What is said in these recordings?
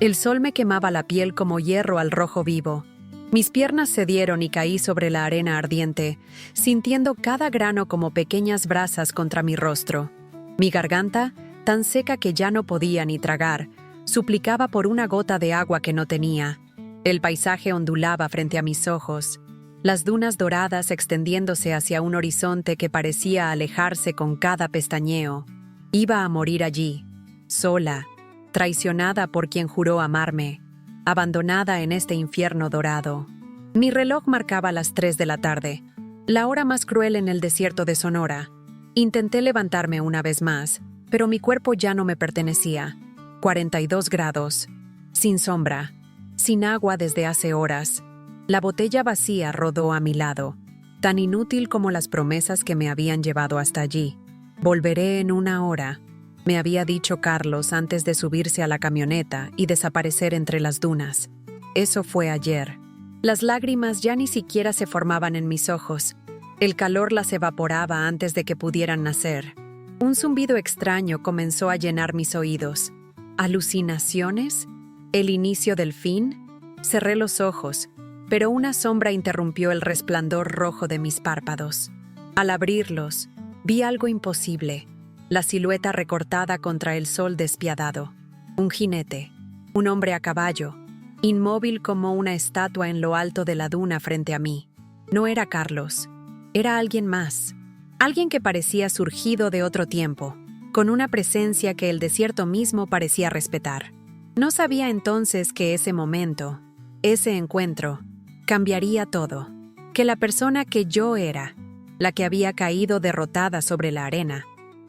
El sol me quemaba la piel como hierro al rojo vivo. Mis piernas cedieron y caí sobre la arena ardiente, sintiendo cada grano como pequeñas brasas contra mi rostro. Mi garganta, tan seca que ya no podía ni tragar, suplicaba por una gota de agua que no tenía. El paisaje ondulaba frente a mis ojos, las dunas doradas extendiéndose hacia un horizonte que parecía alejarse con cada pestañeo. Iba a morir allí, sola, traicionada por quien juró amarme, abandonada en este infierno dorado. Mi reloj marcaba las 3 de la tarde, la hora más cruel en el desierto de Sonora. Intenté levantarme una vez más, pero mi cuerpo ya no me pertenecía. 42 grados, sin sombra, sin agua desde hace horas. La botella vacía rodó a mi lado, tan inútil como las promesas que me habían llevado hasta allí. Volveré en una hora, me había dicho Carlos antes de subirse a la camioneta y desaparecer entre las dunas. Eso fue ayer. Las lágrimas ya ni siquiera se formaban en mis ojos. El calor las evaporaba antes de que pudieran nacer. Un zumbido extraño comenzó a llenar mis oídos. ¿Alucinaciones? ¿El inicio del fin? Cerré los ojos, pero una sombra interrumpió el resplandor rojo de mis párpados. Al abrirlos, vi algo imposible. La silueta recortada contra el sol despiadado. Un jinete, un hombre a caballo, inmóvil como una estatua en lo alto de la duna frente a mí. No era Carlos, era alguien más. Alguien que parecía surgido de otro tiempo, con una presencia que el desierto mismo parecía respetar. No sabía entonces que ese momento, ese encuentro, cambiaría todo. Que la persona que yo era, la que había caído derrotada sobre la arena,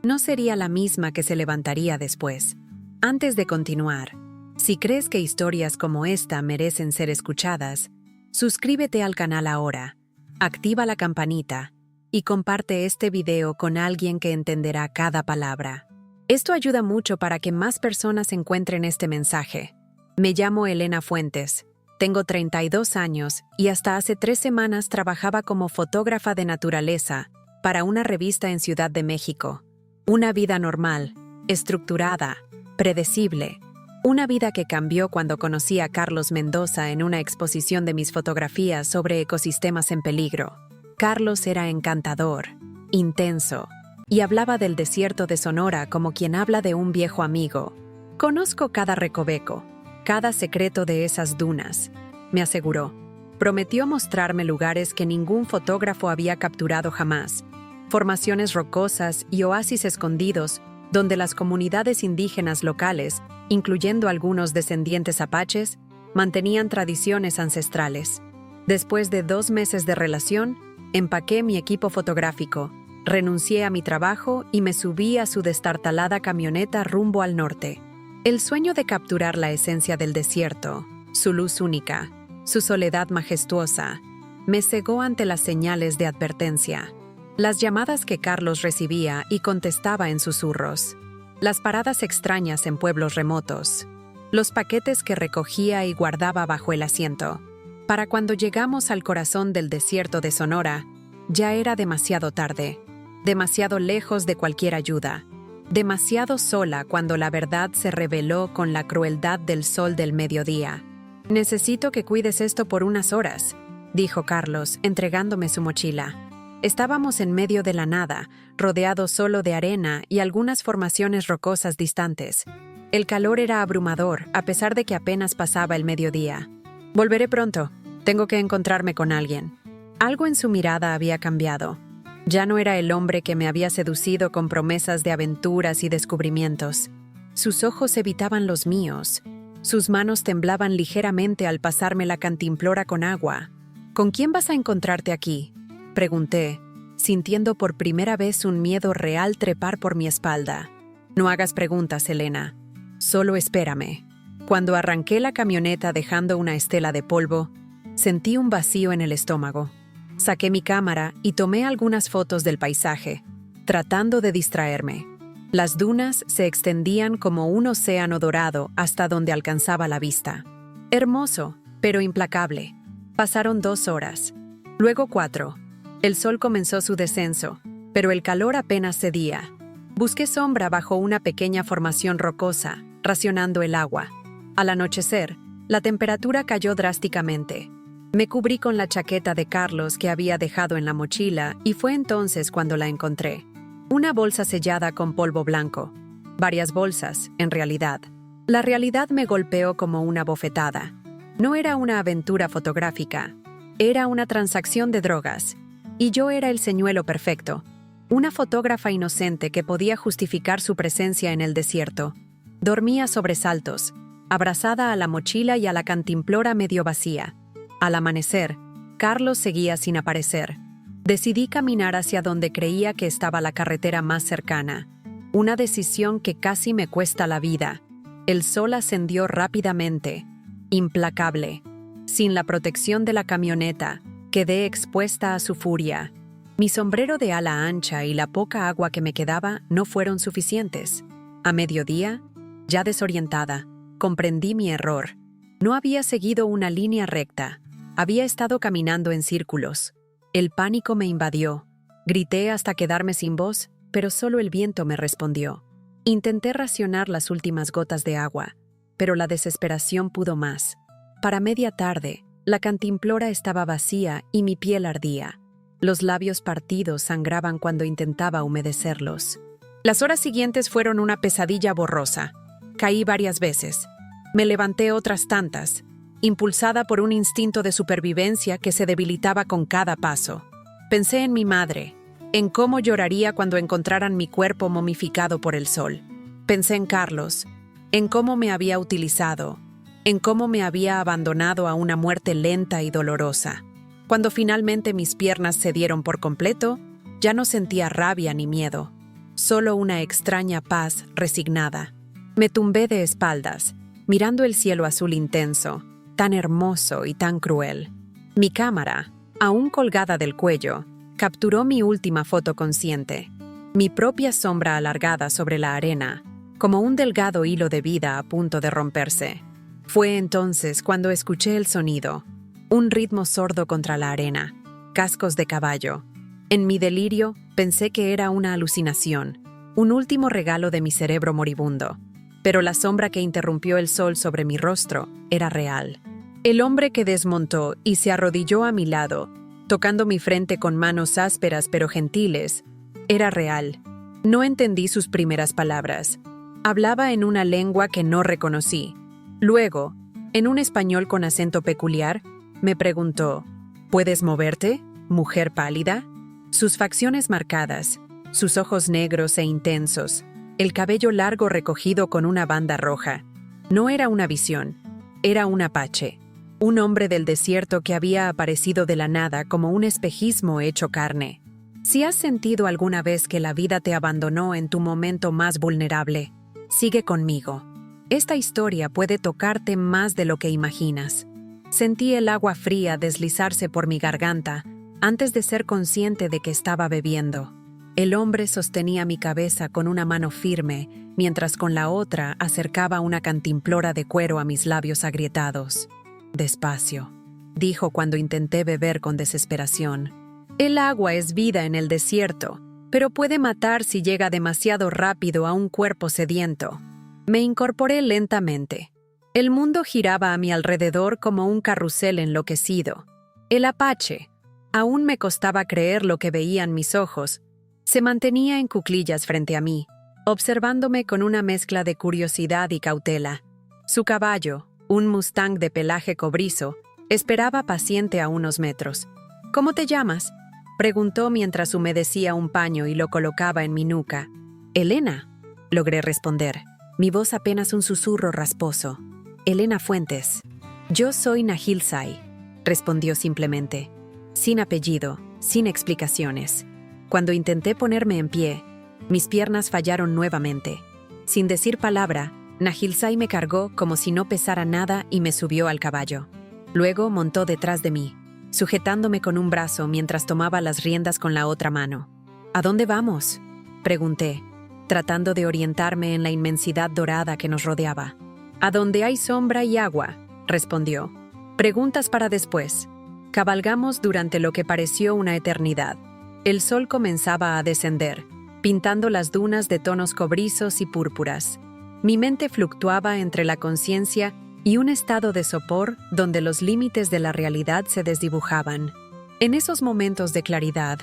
no sería la misma que se levantaría después. Antes de continuar, si crees que historias como esta merecen ser escuchadas, suscríbete al canal ahora, activa la campanita y comparte este video con alguien que entenderá cada palabra. Esto ayuda mucho para que más personas encuentren este mensaje. Me llamo Elena Fuentes, tengo 32 años y hasta hace 3 semanas trabajaba como fotógrafa de naturaleza para una revista en Ciudad de México. Una vida normal, estructurada, predecible. Una vida que cambió cuando conocí a Carlos Mendoza en una exposición de mis fotografías sobre ecosistemas en peligro. Carlos era encantador, intenso, y hablaba del desierto de Sonora como quien habla de un viejo amigo. Conozco cada recoveco, cada secreto de esas dunas, me aseguró. Prometió mostrarme lugares que ningún fotógrafo había capturado jamás. Formaciones rocosas y oasis escondidos donde las comunidades indígenas locales, incluyendo algunos descendientes apaches, mantenían tradiciones ancestrales. Después de 2 meses de relación, empaqué mi equipo fotográfico, renuncié a mi trabajo y me subí a su destartalada camioneta rumbo al norte. El sueño de capturar la esencia del desierto, su luz única, su soledad majestuosa, me cegó ante las señales de advertencia. Las llamadas que Carlos recibía y contestaba en susurros, las paradas extrañas en pueblos remotos, los paquetes que recogía y guardaba bajo el asiento. Para cuando llegamos al corazón del desierto de Sonora, ya era demasiado tarde, demasiado lejos de cualquier ayuda, demasiado sola cuando la verdad se reveló con la crueldad del sol del mediodía. «Necesito que cuides esto por unas horas», dijo Carlos, entregándome su mochila. Estábamos en medio de la nada, rodeados solo de arena y algunas formaciones rocosas distantes. El calor era abrumador, a pesar de que apenas pasaba el mediodía. «Volveré pronto. Tengo que encontrarme con alguien». Algo en su mirada había cambiado. Ya no era el hombre que me había seducido con promesas de aventuras y descubrimientos. Sus ojos evitaban los míos. Sus manos temblaban ligeramente al pasarme la cantimplora con agua. «¿Con quién vas a encontrarte aquí?», pregunté, sintiendo por primera vez un miedo real trepar por mi espalda. «No hagas preguntas, Elena. Solo espérame». Cuando arranqué la camioneta dejando una estela de polvo, sentí un vacío en el estómago. Saqué mi cámara y tomé algunas fotos del paisaje, tratando de distraerme. Las dunas se extendían como un océano dorado hasta donde alcanzaba la vista. Hermoso, pero implacable. Pasaron 2 horas, luego 4. El sol comenzó su descenso, pero el calor apenas cedía. Busqué sombra bajo una pequeña formación rocosa, racionando el agua. Al anochecer, la temperatura cayó drásticamente. Me cubrí con la chaqueta de Carlos que había dejado en la mochila y fue entonces cuando la encontré. Una bolsa sellada con polvo blanco. Varias bolsas, en realidad. La realidad me golpeó como una bofetada. No era una aventura fotográfica. Era una transacción de drogas. Y yo era el señuelo perfecto. Una fotógrafa inocente que podía justificar su presencia en el desierto. Dormía sobre saltos, abrazada a la mochila y a la cantimplora medio vacía. Al amanecer, Carlos seguía sin aparecer. Decidí caminar hacia donde creía que estaba la carretera más cercana. Una decisión que casi me cuesta la vida. El sol ascendió rápidamente, implacable. Sin la protección de la camioneta, quedé expuesta a su furia. Mi sombrero de ala ancha y la poca agua que me quedaba no fueron suficientes. A mediodía, ya desorientada, comprendí mi error. No había seguido una línea recta. Había estado caminando en círculos. El pánico me invadió. Grité hasta quedarme sin voz, pero solo el viento me respondió. Intenté racionar las últimas gotas de agua, pero la desesperación pudo más. Para media tarde, la cantimplora estaba vacía y mi piel ardía. Los labios partidos sangraban cuando intentaba humedecerlos. Las horas siguientes fueron una pesadilla borrosa. Caí varias veces. Me levanté otras tantas, impulsada por un instinto de supervivencia que se debilitaba con cada paso. Pensé en mi madre, en cómo lloraría cuando encontraran mi cuerpo momificado por el sol. Pensé en Carlos, en cómo me había utilizado, en cómo me había abandonado a una muerte lenta y dolorosa. Cuando finalmente mis piernas cedieron por completo, ya no sentía rabia ni miedo, solo una extraña paz resignada. Me tumbé de espaldas, mirando el cielo azul intenso, tan hermoso y tan cruel. Mi cámara, aún colgada del cuello, capturó mi última foto consciente, mi propia sombra alargada sobre la arena, como un delgado hilo de vida a punto de romperse. Fue entonces cuando escuché el sonido, un ritmo sordo contra la arena, cascos de caballo. En mi delirio, pensé que era una alucinación, un último regalo de mi cerebro moribundo. Pero la sombra que interrumpió el sol sobre mi rostro era real. El hombre que desmontó y se arrodilló a mi lado, tocando mi frente con manos ásperas pero gentiles, era real. No entendí sus primeras palabras. Hablaba en una lengua que no reconocí. Luego, en un español con acento peculiar, me preguntó, ¿puedes moverte, mujer pálida? Sus facciones marcadas, sus ojos negros e intensos, el cabello largo recogido con una banda roja. No era una visión, era un apache, un hombre del desierto que había aparecido de la nada como un espejismo hecho carne. Si has sentido alguna vez que la vida te abandonó en tu momento más vulnerable, sigue conmigo. Esta historia puede tocarte más de lo que imaginas. Sentí el agua fría deslizarse por mi garganta antes de ser consciente de que estaba bebiendo. El hombre sostenía mi cabeza con una mano firme, mientras con la otra acercaba una cantimplora de cuero a mis labios agrietados. Despacio, dijo cuando intenté beber con desesperación. El agua es vida en el desierto, pero puede matar si llega demasiado rápido a un cuerpo sediento. Me incorporé lentamente. El mundo giraba a mi alrededor como un carrusel enloquecido. El apache, aún me costaba creer lo que veían mis ojos, se mantenía en cuclillas frente a mí, observándome con una mezcla de curiosidad y cautela. Su caballo, un mustang de pelaje cobrizo, esperaba paciente a unos metros. ¿Cómo te llamas?, preguntó mientras humedecía un paño y lo colocaba en mi nuca. «Elena», logré responder, mi voz apenas un susurro rasposo. «Elena Fuentes». «Yo soy Nahil Sai», respondió simplemente, sin apellido, sin explicaciones. Cuando intenté ponerme en pie, mis piernas fallaron nuevamente. Sin decir palabra, Nahil Sai me cargó como si no pesara nada y me subió al caballo. Luego montó detrás de mí, sujetándome con un brazo mientras tomaba las riendas con la otra mano. «¿A dónde vamos?», pregunté, tratando de orientarme en la inmensidad dorada que nos rodeaba. «A donde hay sombra y agua», respondió. «Preguntas para después». Cabalgamos durante lo que pareció una eternidad. El sol comenzaba a descender, pintando las dunas de tonos cobrizos y púrpuras. Mi mente fluctuaba entre la conciencia y un estado de sopor donde los límites de la realidad se desdibujaban. En esos momentos de claridad,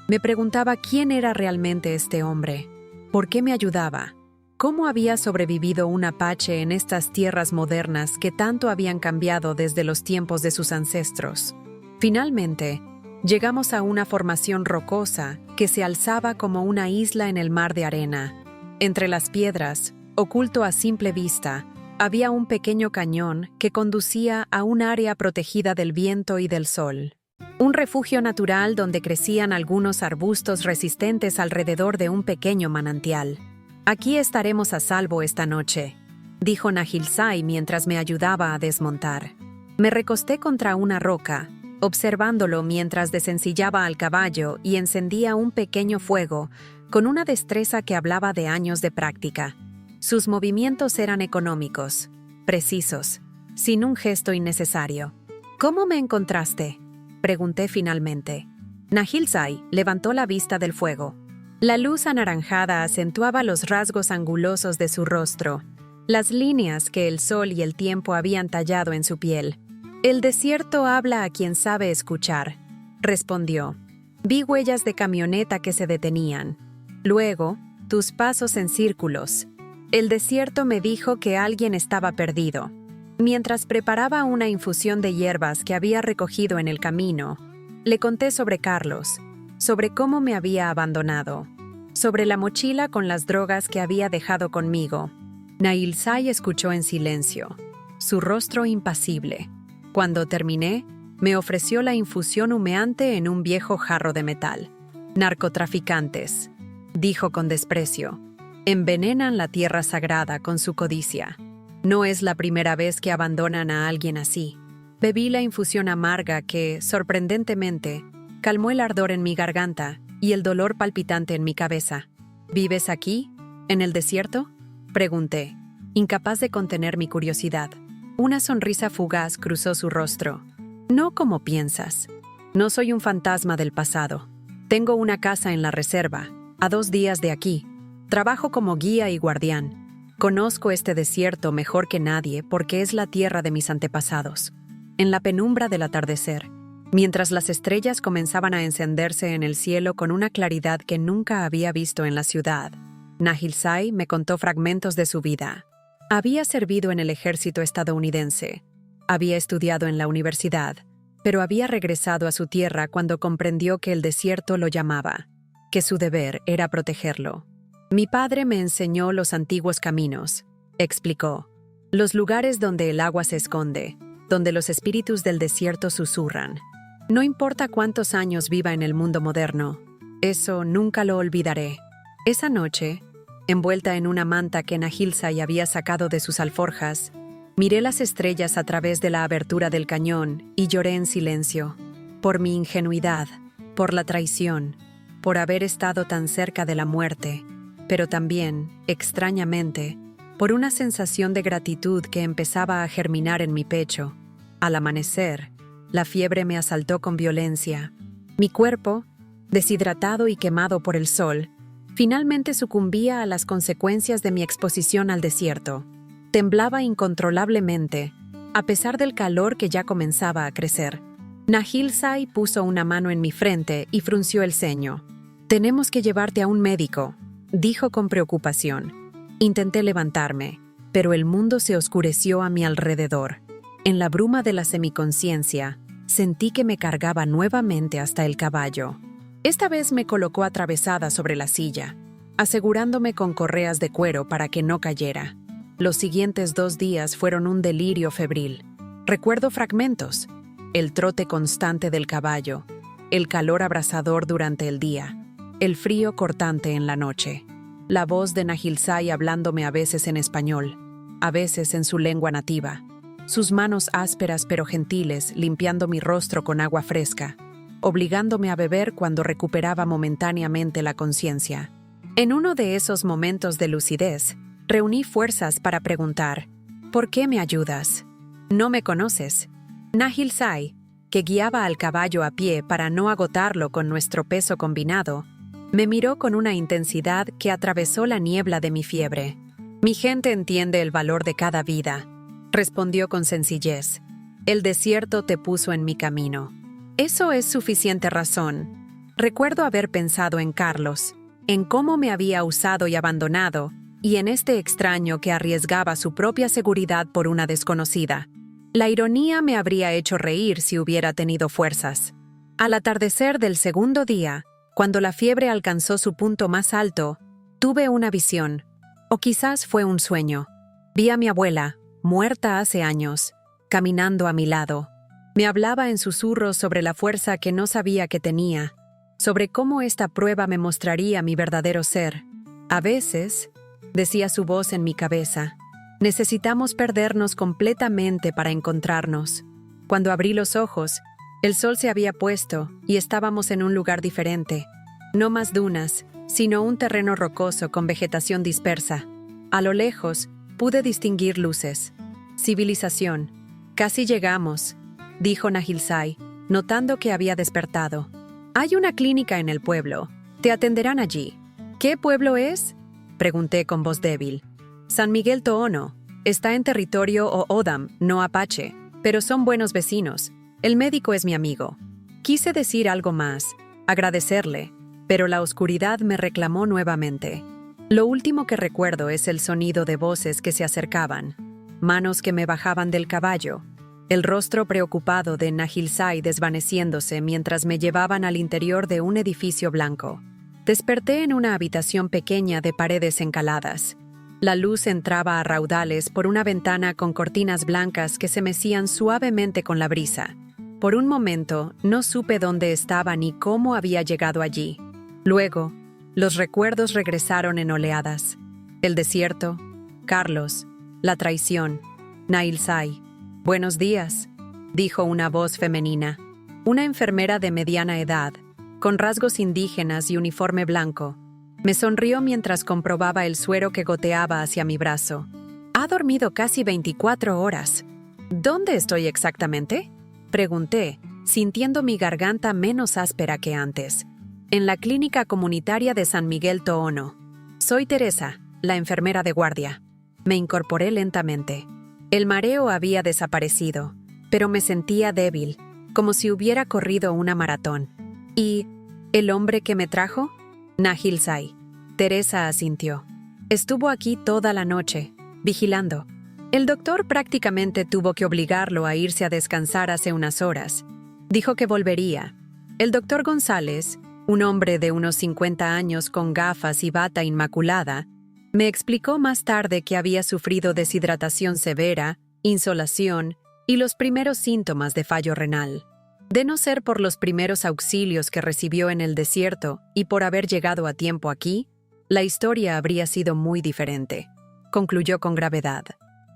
me preguntaba quién era realmente este hombre, por qué me ayudaba, cómo había sobrevivido un apache en estas tierras modernas que tanto habían cambiado desde los tiempos de sus ancestros. Finalmente, llegamos a una formación rocosa que se alzaba como una isla en el mar de arena. Entre las piedras, oculto a simple vista, había un pequeño cañón que conducía a un área protegida del viento y del sol. Un refugio natural donde crecían algunos arbustos resistentes alrededor de un pequeño manantial. «Aquí estaremos a salvo esta noche», dijo Nahilsai mientras me ayudaba a desmontar. Me recosté contra una roca, observándolo mientras desencillaba al caballo y encendía un pequeño fuego con una destreza que hablaba de años de práctica. Sus movimientos eran económicos, precisos, sin un gesto innecesario. «¿Cómo me encontraste?», pregunté finalmente. Nahilsai levantó la vista del fuego. La luz anaranjada acentuaba los rasgos angulosos de su rostro, las líneas que el sol y el tiempo habían tallado en su piel. «El desierto habla a quien sabe escuchar», respondió. «Vi huellas de camioneta que se detenían. Luego, tus pasos en círculos. El desierto me dijo que alguien estaba perdido». Mientras preparaba una infusión de hierbas que había recogido en el camino, le conté sobre Carlos, sobre cómo me había abandonado, sobre la mochila con las drogas que había dejado conmigo. Nahilsai escuchó en silencio, su rostro impasible. Cuando terminé, me ofreció la infusión humeante en un viejo jarro de metal. «Narcotraficantes», dijo con desprecio, «envenenan la tierra sagrada con su codicia. No es la primera vez que abandonan a alguien así». Bebí la infusión amarga que, sorprendentemente, calmó el ardor en mi garganta y el dolor palpitante en mi cabeza. «¿Vives aquí, en el desierto?», pregunté, incapaz de contener mi curiosidad. Una sonrisa fugaz cruzó su rostro. «No como piensas. No soy un fantasma del pasado. Tengo una casa en la reserva, a 2 días de aquí. Trabajo como guía y guardián. Conozco este desierto mejor que nadie porque es la tierra de mis antepasados». En la penumbra del atardecer, mientras las estrellas comenzaban a encenderse en el cielo con una claridad que nunca había visto en la ciudad, Nahilsai me contó fragmentos de su vida. Había servido en el ejército estadounidense, había estudiado en la universidad, pero había regresado a su tierra cuando comprendió que el desierto lo llamaba, que su deber era protegerlo. «Mi padre me enseñó los antiguos caminos», explicó, «los lugares donde el agua se esconde, donde los espíritus del desierto susurran. No importa cuántos años viva en el mundo moderno, eso nunca lo olvidaré». Esa noche, envuelta en una manta que Nahilsai había sacado de sus alforjas, miré las estrellas a través de la abertura del cañón y lloré en silencio, por mi ingenuidad, por la traición, por haber estado tan cerca de la muerte, pero también, extrañamente, por una sensación de gratitud que empezaba a germinar en mi pecho. Al amanecer, la fiebre me asaltó con violencia. Mi cuerpo, deshidratado y quemado por el sol, finalmente sucumbía a las consecuencias de mi exposición al desierto. Temblaba incontrolablemente, a pesar del calor que ya comenzaba a crecer. Nahilsai puso una mano en mi frente y frunció el ceño. «Tenemos que llevarte a un médico», dijo con preocupación. Intenté levantarme, pero el mundo se oscureció a mi alrededor. En la bruma de la semiconciencia, sentí que me cargaba nuevamente hasta el caballo. Esta vez me colocó atravesada sobre la silla, asegurándome con correas de cuero para que no cayera. Los siguientes 2 días fueron un delirio febril. Recuerdo fragmentos: el trote constante del caballo, el calor abrasador durante el día, el frío cortante en la noche, la voz de Nahilsai hablándome a veces en español, a veces en su lengua nativa, sus manos ásperas pero gentiles limpiando mi rostro con agua fresca, obligándome a beber cuando recuperaba momentáneamente la conciencia. En uno de esos momentos de lucidez, reuní fuerzas para preguntar: «¿Por qué me ayudas? No me conoces». Nahilsai, que guiaba al caballo a pie para no agotarlo con nuestro peso combinado, me miró con una intensidad que atravesó la niebla de mi fiebre. Mi gente entiende el valor de cada vida, respondió con sencillez. El desierto te puso en mi camino. Eso es suficiente razón. Recuerdo haber pensado en Carlos, en cómo me había usado y abandonado, y en este extraño que arriesgaba su propia seguridad por una desconocida. La ironía me habría hecho reír si hubiera tenido fuerzas. Al atardecer del segundo día, cuando la fiebre alcanzó su punto más alto, tuve una visión. O quizás fue un sueño. Vi a mi abuela, muerta hace años, caminando a mi lado. Me hablaba en susurros sobre la fuerza que no sabía que tenía, sobre cómo esta prueba me mostraría mi verdadero ser. A veces, decía su voz en mi cabeza, necesitamos perdernos completamente para encontrarnos. Cuando abrí los ojos, el sol se había puesto y estábamos en un lugar diferente. No más dunas, sino un terreno rocoso con vegetación dispersa. A lo lejos, pude distinguir luces. Civilización. Casi llegamos, dijo Nahilsai, notando que había despertado. Hay una clínica en el pueblo. Te atenderán allí. ¿Qué pueblo es? Pregunté con voz débil. San Miguel Toono. Está en territorio O'odham, no Apache, pero son buenos vecinos. El médico es mi amigo. Quise decir algo más, agradecerle, pero la oscuridad me reclamó nuevamente. Lo último que recuerdo es el sonido de voces que se acercaban, manos que me bajaban del caballo, el rostro preocupado de Nahilsai desvaneciéndose mientras me llevaban al interior de un edificio blanco. Desperté en una habitación pequeña de paredes encaladas. La luz entraba a raudales por una ventana con cortinas blancas que se mecían suavemente con la brisa. Por un momento, no supe dónde estaba ni cómo había llegado allí. Luego, los recuerdos regresaron en oleadas. El desierto, Carlos, la traición, Nahilsai. «Buenos días», dijo una voz femenina. Una enfermera de mediana edad, con rasgos indígenas y uniforme blanco. Me sonrió mientras comprobaba el suero que goteaba hacia mi brazo. «Ha dormido casi 24 horas. ¿Dónde estoy exactamente?», pregunté, sintiendo mi garganta menos áspera que antes. «En la clínica comunitaria de San Miguel Toono. Soy Teresa, la enfermera de guardia». Me incorporé lentamente. El mareo había desaparecido, pero me sentía débil, como si hubiera corrido una maratón. «¿Y el hombre que me trajo?» «Nahilsai». Teresa asintió. «Estuvo aquí toda la noche, vigilando. El doctor prácticamente tuvo que obligarlo a irse a descansar hace unas horas. Dijo que volvería. El doctor González, un hombre de unos 50 años con gafas y bata inmaculada, me explicó más tarde que había sufrido deshidratación severa, insolación y los primeros síntomas de fallo renal. De no ser por los primeros auxilios que recibió en el desierto y por haber llegado a tiempo aquí, la historia habría sido muy diferente», concluyó con gravedad.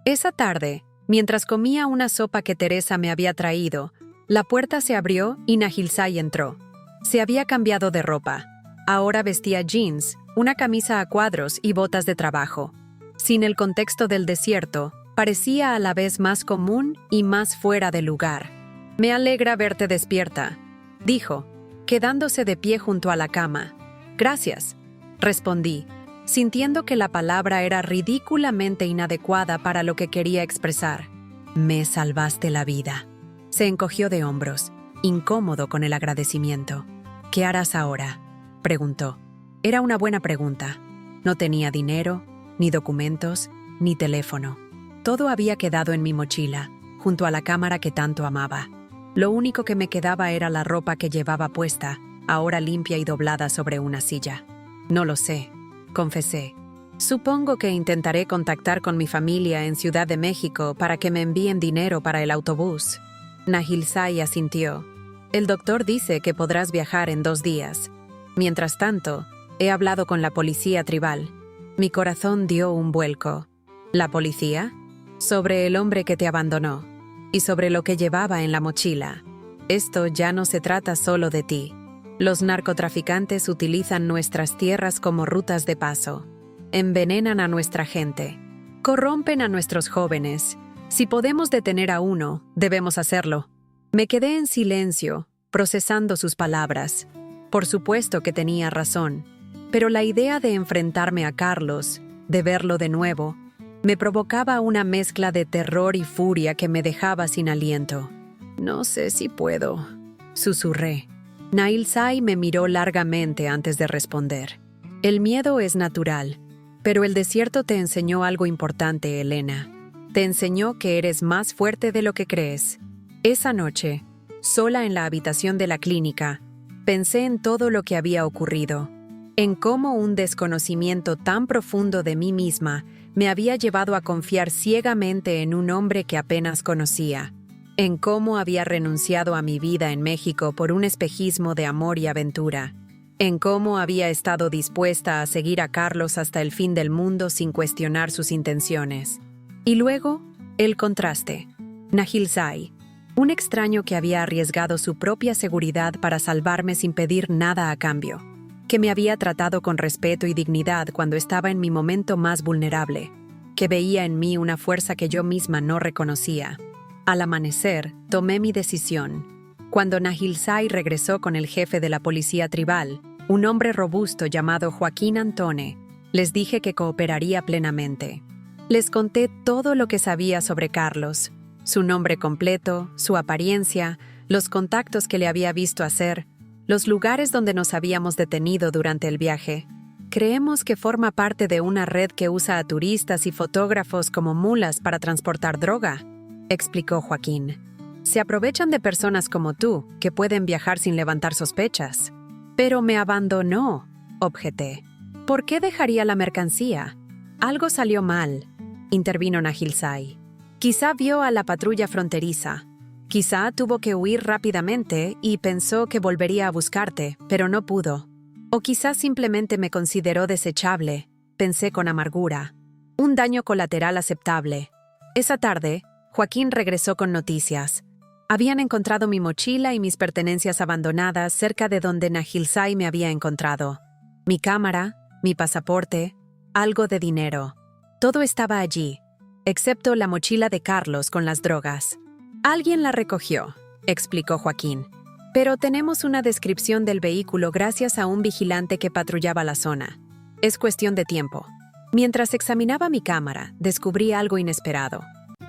Esa tarde, mientras comía una sopa que Teresa me había traído, la puerta se abrió y Nahilsai entró. Se había cambiado de ropa. Ahora vestía jeans, una camisa a cuadros y botas de trabajo. Sin el contexto del desierto, parecía a la vez más común y más fuera de lugar. «Me alegra verte despierta», dijo, quedándose de pie junto a la cama. «Gracias», respondí, sintiendo que la palabra era ridículamente inadecuada para lo que quería expresar. «Me salvaste la vida». Se encogió de hombros, incómodo con el agradecimiento. «¿Qué harás ahora?», preguntó. Era una buena pregunta. No tenía dinero, ni documentos, ni teléfono. Todo había quedado en mi mochila, junto a la cámara que tanto amaba. Lo único que me quedaba era la ropa que llevaba puesta, ahora limpia y doblada sobre una silla. «No lo sé», confesé. «Supongo que intentaré contactar con mi familia en Ciudad de México para que me envíen dinero para el autobús». Nahilsai asintió. «El doctor dice que podrás viajar en 2 días. Mientras tanto, he hablado con la policía tribal». Mi corazón dio un vuelco. «¿La policía?». «Sobre el hombre que te abandonó y sobre lo que llevaba en la mochila. Esto ya no se trata solo de ti. Los narcotraficantes utilizan nuestras tierras como rutas de paso. Envenenan a nuestra gente. Corrompen a nuestros jóvenes. Si podemos detener a uno, debemos hacerlo». Me quedé en silencio, procesando sus palabras. Por supuesto que tenía razón, pero la idea de enfrentarme a Carlos de verlo de nuevo, me provocaba una mezcla de terror y furia que me dejaba sin aliento. «No sé si puedo», susurré. Nahilsai me miró largamente antes de responder. «El miedo es natural, pero el desierto te enseñó algo importante, Elena. Te enseñó que eres más fuerte de lo que crees». Esa noche, sola en la habitación de la clínica, pensé en todo lo que había ocurrido, en cómo un desconocimiento tan profundo de mí misma me había llevado a confiar ciegamente en un hombre que apenas conocía, en cómo había renunciado a mi vida en México por un espejismo de amor y aventura, en cómo había estado dispuesta a seguir a Carlos hasta el fin del mundo sin cuestionar sus intenciones. Y luego, el contraste. Nahilsai, un extraño que había arriesgado su propia seguridad para salvarme sin pedir nada a cambio, que me había tratado con respeto y dignidad cuando estaba en mi momento más vulnerable, que veía en mí una fuerza que yo misma no reconocía. Al amanecer, tomé mi decisión. Cuando Nahilsai regresó con el jefe de la policía tribal, un hombre robusto llamado Joaquín Antone, les dije que cooperaría plenamente. Les conté todo lo que sabía sobre Carlos, su nombre completo, su apariencia, los contactos que le había visto hacer, los lugares donde nos habíamos detenido durante el viaje. Creemos que forma parte de una red que usa a turistas y fotógrafos como mulas para transportar droga, explicó Joaquín. Se aprovechan de personas como tú, que pueden viajar sin levantar sospechas. Pero me abandonó, objeté. ¿Por qué dejaría la mercancía? Algo salió mal, intervino Nahilsai. Quizá vio a la patrulla fronteriza. Quizá tuvo que huir rápidamente y pensó que volvería a buscarte, pero no pudo. O quizá simplemente me consideró desechable, pensé con amargura. Un daño colateral aceptable. Esa tarde, Joaquín regresó con noticias. Habían encontrado mi mochila y mis pertenencias abandonadas cerca de donde Nahilsai me había encontrado. Mi cámara, mi pasaporte, algo de dinero. Todo estaba allí, excepto la mochila de Carlos con las drogas. Alguien la recogió, explicó Joaquín. Pero tenemos una descripción del vehículo gracias a un vigilante que patrullaba la zona. Es cuestión de tiempo. Mientras examinaba mi cámara, descubrí algo inesperado.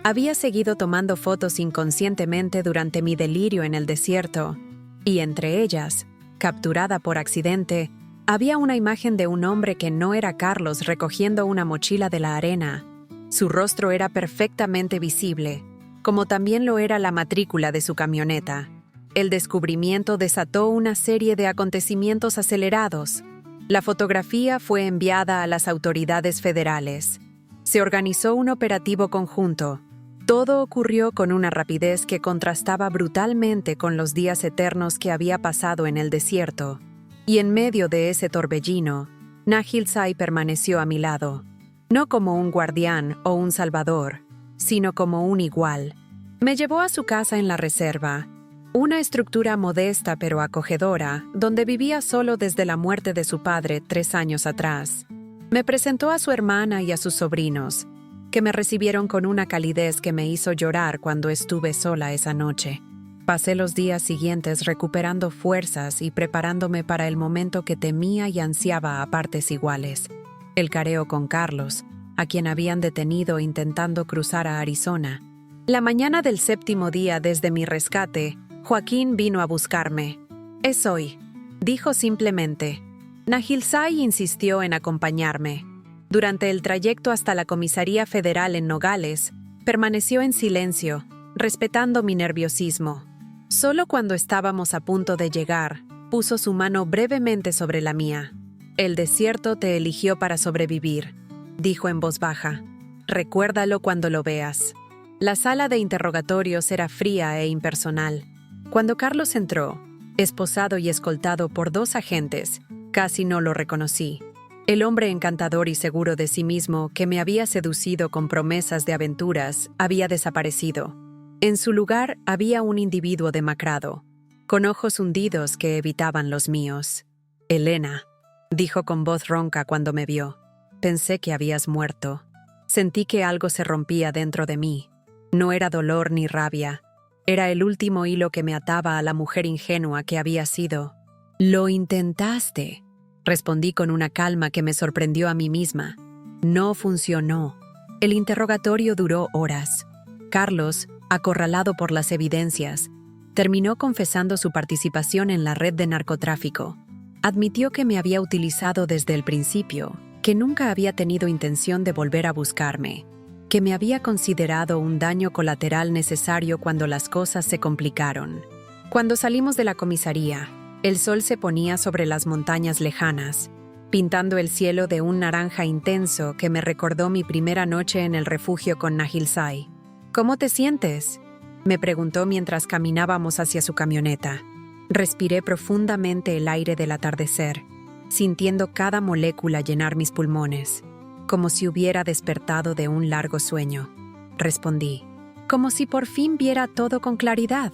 Había seguido tomando fotos inconscientemente durante mi delirio en el desierto, y entre ellas, capturada por accidente, había una imagen de un hombre que no era Carlos recogiendo una mochila de la arena. Su rostro era perfectamente visible, como también lo era la matrícula de su camioneta. El descubrimiento desató una serie de acontecimientos acelerados. La fotografía fue enviada a las autoridades federales. Se organizó un operativo conjunto. Todo ocurrió con una rapidez que contrastaba brutalmente con los días eternos que había pasado en el desierto. Y en medio de ese torbellino, Nahilsai permaneció a mi lado. No como un guardián o un salvador, sino como un igual. Me llevó a su casa en la reserva, una estructura modesta pero acogedora, donde vivía solo desde la muerte de su padre 3 años atrás. Me presentó a su hermana y a sus sobrinos, que me recibieron con una calidez que me hizo llorar cuando estuve sola esa noche. Pasé los días siguientes recuperando fuerzas y preparándome para el momento que temía y ansiaba a partes iguales. El careo con Carlos, a quien habían detenido intentando cruzar a Arizona. La mañana del 7º día desde mi rescate, Joaquín vino a buscarme. «Es hoy», dijo simplemente. Nahilsai insistió en acompañarme. Durante el trayecto hasta la comisaría federal en Nogales, permaneció en silencio, respetando mi nerviosismo. Solo cuando estábamos a punto de llegar, puso su mano brevemente sobre la mía. «El desierto te eligió para sobrevivir», dijo en voz baja. «Recuérdalo cuando lo veas». La sala de interrogatorios era fría e impersonal. Cuando Carlos entró, esposado y escoltado por 2 agentes, casi no lo reconocí. El hombre encantador y seguro de sí mismo que me había seducido con promesas de aventuras había desaparecido. En su lugar había un individuo demacrado, con ojos hundidos que evitaban los míos. «Elena», dijo con voz ronca cuando me vio. «Pensé que habías muerto». Sentí que algo se rompía dentro de mí. No era dolor ni rabia. Era el último hilo que me ataba a la mujer ingenua que había sido. «Lo intentaste», respondí con una calma que me sorprendió a mí misma. No funcionó. El interrogatorio duró horas. Carlos, acorralado por las evidencias, terminó confesando su participación en la red de narcotráfico. Admitió que me había utilizado desde el principio, que nunca había tenido intención de volver a buscarme, que me había considerado un daño colateral necesario cuando las cosas se complicaron. Cuando salimos de la comisaría, el sol se ponía sobre las montañas lejanas, pintando el cielo de un naranja intenso que me recordó mi primera noche en el refugio con Nahilsai. «¿Cómo te sientes?», me preguntó mientras caminábamos hacia su camioneta. Respiré profundamente el aire del atardecer, sintiendo cada molécula llenar mis pulmones, como si hubiera despertado de un largo sueño. Respondí, como si por fin viera todo con claridad.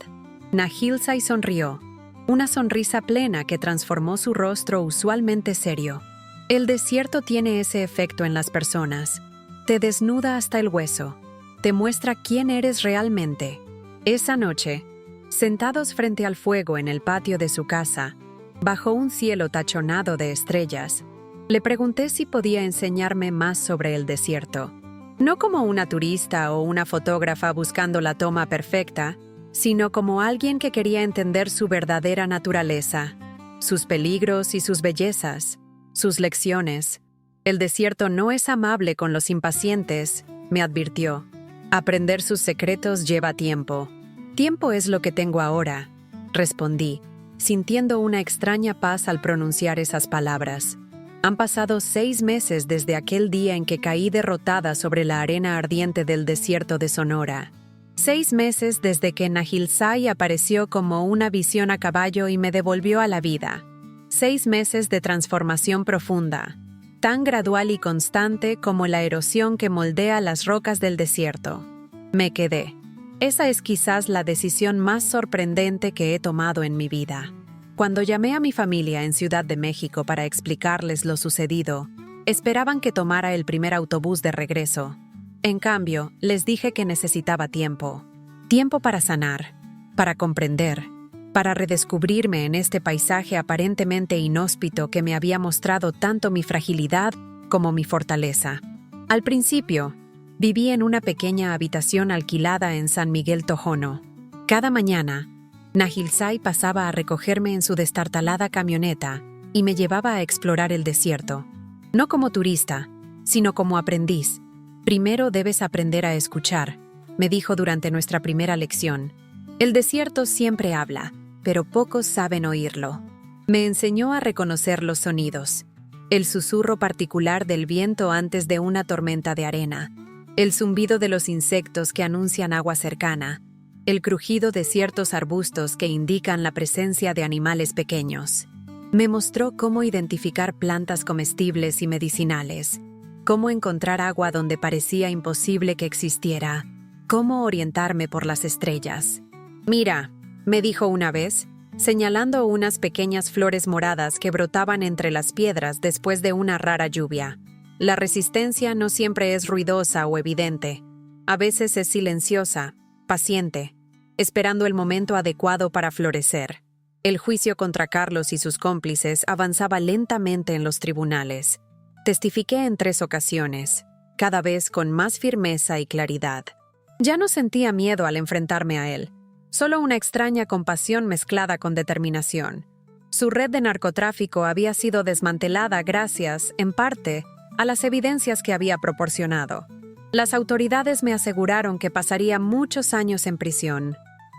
Nahilsai sonrió, una sonrisa plena que transformó su rostro usualmente serio. El desierto tiene ese efecto en las personas. Te desnuda hasta el hueso. Te muestra quién eres realmente. Esa noche, sentados frente al fuego en el patio de su casa, bajo un cielo tachonado de estrellas, le pregunté si podía enseñarme más sobre el desierto. No como una turista o una fotógrafa buscando la toma perfecta, sino como alguien que quería entender su verdadera naturaleza, sus peligros y sus bellezas, sus lecciones. El desierto no es amable con los impacientes, me advirtió. Aprender sus secretos lleva tiempo. Tiempo es lo que tengo ahora, respondí, sintiendo una extraña paz al pronunciar esas palabras. Han pasado 6 meses desde aquel día en que caí derrotada sobre la arena ardiente del desierto de Sonora. 6 meses desde que Nahilsai apareció como una visión a caballo y me devolvió a la vida. 6 meses de transformación profunda, tan gradual y constante como la erosión que moldea las rocas del desierto. Me quedé. Esa es quizás la decisión más sorprendente que he tomado en mi vida. Cuando llamé a mi familia en Ciudad de México para explicarles lo sucedido, esperaban que tomara el primer autobús de regreso. En cambio, les dije que necesitaba tiempo. Tiempo para sanar, para comprender, para redescubrirme en este paisaje aparentemente inhóspito que me había mostrado tanto mi fragilidad como mi fortaleza. Al principio, viví en una pequeña habitación alquilada en San Miguel Tojono. Cada mañana, Nahilsai pasaba a recogerme en su destartalada camioneta y me llevaba a explorar el desierto. No como turista, sino como aprendiz. Primero debes aprender a escuchar, me dijo durante nuestra primera lección. El desierto siempre habla, pero pocos saben oírlo. Me enseñó a reconocer los sonidos. El susurro particular del viento antes de una tormenta de arena. El zumbido de los insectos que anuncian agua cercana. El crujido de ciertos arbustos que indican la presencia de animales pequeños. Me mostró cómo identificar plantas comestibles y medicinales. Cómo encontrar agua donde parecía imposible que existiera. Cómo orientarme por las estrellas. «Mira», me dijo una vez, señalando unas pequeñas flores moradas que brotaban entre las piedras después de una rara lluvia. La resistencia no siempre es ruidosa o evidente. A veces es silenciosa, paciente, esperando el momento adecuado para florecer. El juicio contra Carlos y sus cómplices avanzaba lentamente en los tribunales. Testifiqué en 3 ocasiones, cada vez con más firmeza y claridad. Ya no sentía miedo al enfrentarme a él, solo una extraña compasión mezclada con determinación. Su red de narcotráfico había sido desmantelada gracias, en parte, a las evidencias que había proporcionado. Las autoridades me aseguraron que pasaría muchos años en prisión.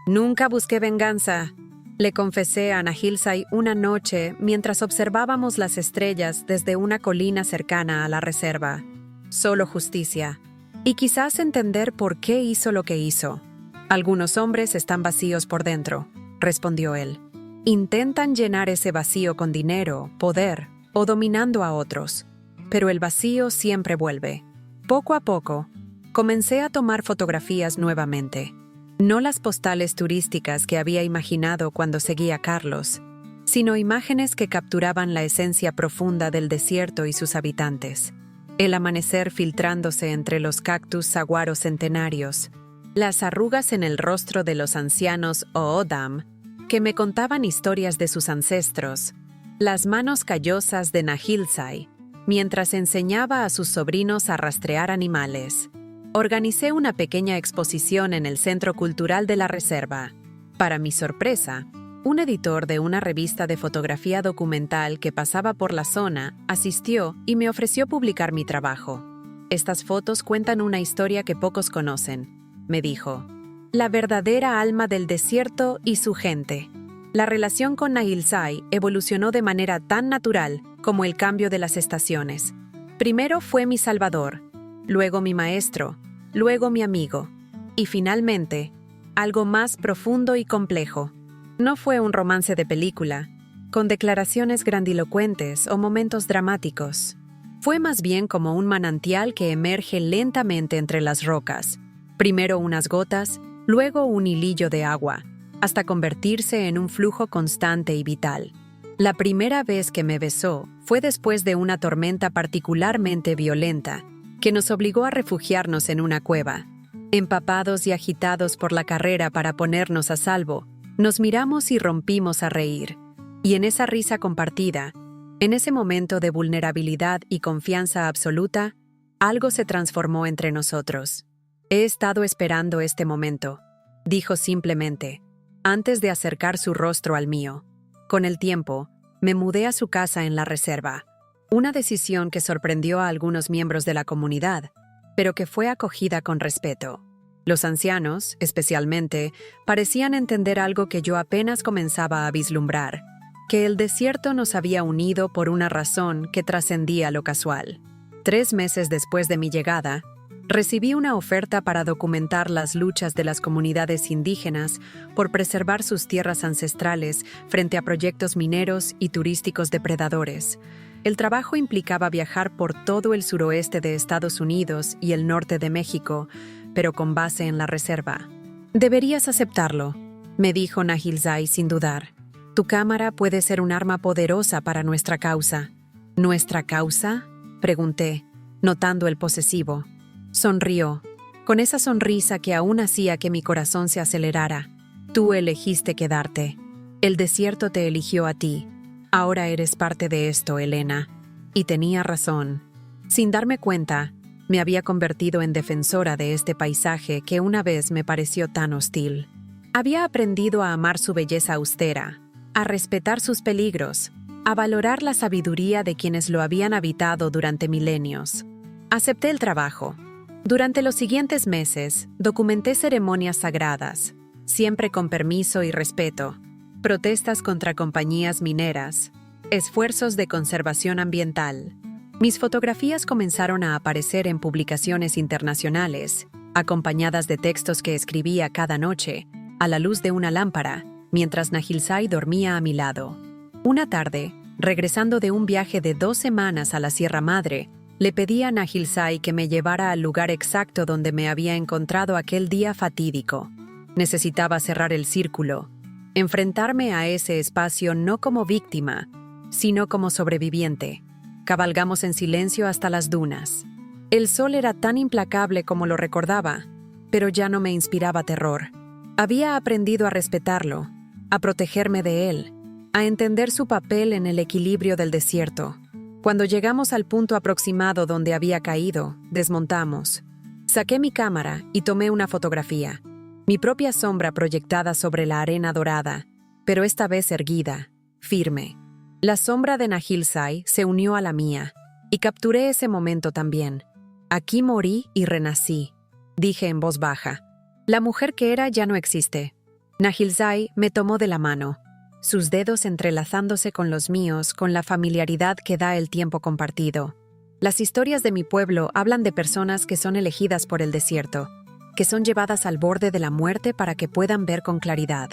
Nunca busqué venganza, le confesé a Nahilsai una noche mientras observábamos las estrellas desde una colina cercana a la reserva. Solo justicia. Y quizás entender por qué hizo lo que hizo. Algunos hombres están vacíos por dentro, respondió él. Intentan llenar ese vacío con dinero, poder o dominando a otros. Pero el vacío siempre vuelve. Poco a poco, comencé a tomar fotografías nuevamente. No las postales turísticas que había imaginado cuando seguía a Carlos, sino imágenes que capturaban la esencia profunda del desierto y sus habitantes. El amanecer filtrándose entre los cactus saguaros centenarios, las arrugas en el rostro de los ancianos O'odham, que me contaban historias de sus ancestros, las manos callosas de Nahilsai, mientras enseñaba a sus sobrinos a rastrear animales. Organicé una pequeña exposición en el Centro Cultural de la Reserva. Para mi sorpresa, un editor de una revista de fotografía documental que pasaba por la zona asistió y me ofreció publicar mi trabajo. «Estas fotos cuentan una historia que pocos conocen», me dijo. «La verdadera alma del desierto y su gente». La relación con Nahilsai evolucionó de manera tan natural como el cambio de las estaciones. Primero fue mi salvador, luego mi maestro, luego mi amigo, y finalmente, algo más profundo y complejo. No fue un romance de película, con declaraciones grandilocuentes o momentos dramáticos. Fue más bien como un manantial que emerge lentamente entre las rocas. Primero unas gotas, luego un hilillo de agua, hasta convertirse en un flujo constante y vital. La primera vez que me besó fue después de una tormenta particularmente violenta, que nos obligó a refugiarnos en una cueva. Empapados y agitados por la carrera para ponernos a salvo, nos miramos y rompimos a reír. Y en esa risa compartida, en ese momento de vulnerabilidad y confianza absoluta, algo se transformó entre nosotros. «He estado esperando este momento», dijo simplemente, antes de acercar su rostro al mío. Con el tiempo, me mudé a su casa en la reserva. Una decisión que sorprendió a algunos miembros de la comunidad, pero que fue acogida con respeto. Los ancianos, especialmente, parecían entender algo que yo apenas comenzaba a vislumbrar, que el desierto nos había unido por una razón que trascendía lo casual. 3 meses después de mi llegada, recibí una oferta para documentar las luchas de las comunidades indígenas por preservar sus tierras ancestrales frente a proyectos mineros y turísticos depredadores. El trabajo implicaba viajar por todo el suroeste de Estados Unidos y el norte de México, pero con base en la reserva. «Deberías aceptarlo», me dijo Nahilsai sin dudar. «Tu cámara puede ser un arma poderosa para nuestra causa». «¿Nuestra causa?», pregunté, notando el posesivo. Sonrió, con esa sonrisa que aún hacía que mi corazón se acelerara. «Tú elegiste quedarte. El desierto te eligió a ti. Ahora eres parte de esto, Elena». Y tenía razón. Sin darme cuenta, me había convertido en defensora de este paisaje que una vez me pareció tan hostil. Había aprendido a amar su belleza austera, a respetar sus peligros, a valorar la sabiduría de quienes lo habían habitado durante milenios. Acepté el trabajo. Durante los siguientes meses, documenté ceremonias sagradas, siempre con permiso y respeto, protestas contra compañías mineras, esfuerzos de conservación ambiental. Mis fotografías comenzaron a aparecer en publicaciones internacionales, acompañadas de textos que escribía cada noche, a la luz de una lámpara, mientras Nahilsai dormía a mi lado. Una tarde, regresando de un viaje de 2 semanas a la Sierra Madre, le pedí a Nahilsai que me llevara al lugar exacto donde me había encontrado aquel día fatídico. Necesitaba cerrar el círculo, enfrentarme a ese espacio no como víctima, sino como sobreviviente. Cabalgamos en silencio hasta las dunas. El sol era tan implacable como lo recordaba, pero ya no me inspiraba terror. Había aprendido a respetarlo, a protegerme de él, a entender su papel en el equilibrio del desierto. Cuando llegamos al punto aproximado donde había caído, desmontamos. Saqué mi cámara y tomé una fotografía. Mi propia sombra proyectada sobre la arena dorada, pero esta vez erguida, firme. La sombra de Nahilsai se unió a la mía, y capturé ese momento también. «Aquí morí y renací», dije en voz baja. La mujer que era ya no existe. Nahilsai me tomó de la mano, sus dedos entrelazándose con los míos con la familiaridad que da el tiempo compartido. Las historias de mi pueblo hablan de personas que son elegidas por el desierto, que son llevadas al borde de la muerte para que puedan ver con claridad.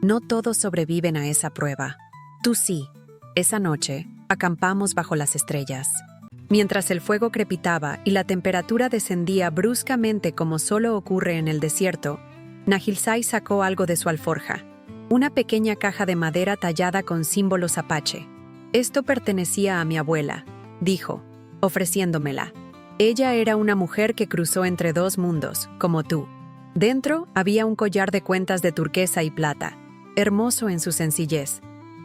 No todos sobreviven a esa prueba. Tú sí. Esa noche, acampamos bajo las estrellas. Mientras el fuego crepitaba y la temperatura descendía bruscamente como solo ocurre en el desierto, Nahilsai sacó algo de su alforja. Una pequeña caja de madera tallada con símbolos apache. «Esto pertenecía a mi abuela», dijo, ofreciéndomela. «Ella era una mujer que cruzó entre 2 mundos, como tú». Dentro había un collar de cuentas de turquesa y plata, hermoso en su sencillez.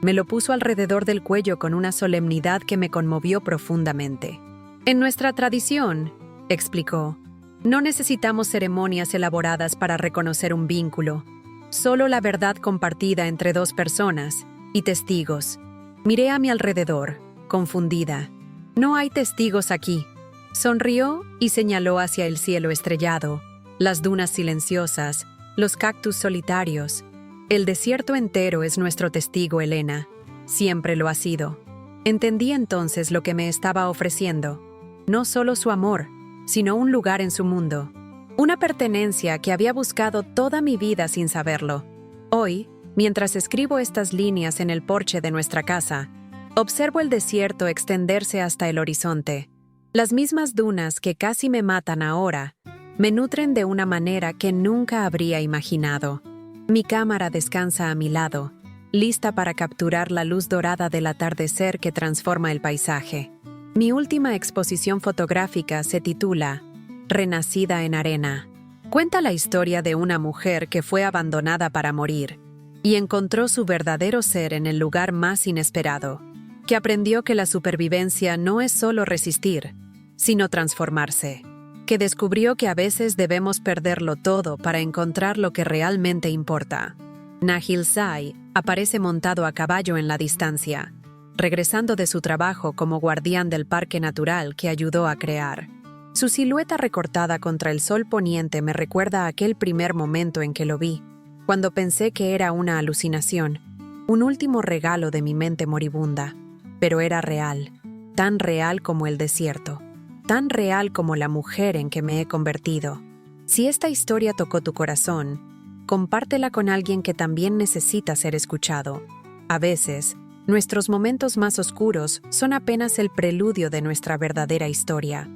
Me lo puso alrededor del cuello con una solemnidad que me conmovió profundamente. En nuestra tradición, explicó, no necesitamos ceremonias elaboradas para reconocer un vínculo, solo la verdad compartida entre dos personas y testigos. Miré a mi alrededor, confundida. No hay testigos aquí. Sonrió y señaló hacia el cielo estrellado, las dunas silenciosas, los cactus solitarios. El desierto entero es nuestro testigo, Elena. Siempre lo ha sido. Entendí entonces lo que me estaba ofreciendo. No solo su amor, sino un lugar en su mundo. Una pertenencia que había buscado toda mi vida sin saberlo. Hoy, mientras escribo estas líneas en el porche de nuestra casa, observo el desierto extenderse hasta el horizonte. Las mismas dunas que casi me matan ahora, me nutren de una manera que nunca habría imaginado. Mi cámara descansa a mi lado, lista para capturar la luz dorada del atardecer que transforma el paisaje. Mi última exposición fotográfica se titula Renacida en arena. Cuenta la historia de una mujer que fue abandonada para morir y encontró su verdadero ser en el lugar más inesperado, que aprendió que la supervivencia no es solo resistir, sino transformarse, que descubrió que a veces debemos perderlo todo para encontrar lo que realmente importa. Nahil Sai aparece montado a caballo en la distancia, regresando de su trabajo como guardián del parque natural que ayudó a crear. Su silueta recortada contra el sol poniente me recuerda a aquel primer momento en que lo vi, cuando pensé que era una alucinación, un último regalo de mi mente moribunda. Pero era real, tan real como el desierto, tan real como la mujer en que me he convertido. Si esta historia tocó tu corazón, compártela con alguien que también necesita ser escuchado. A veces, nuestros momentos más oscuros son apenas el preludio de nuestra verdadera historia.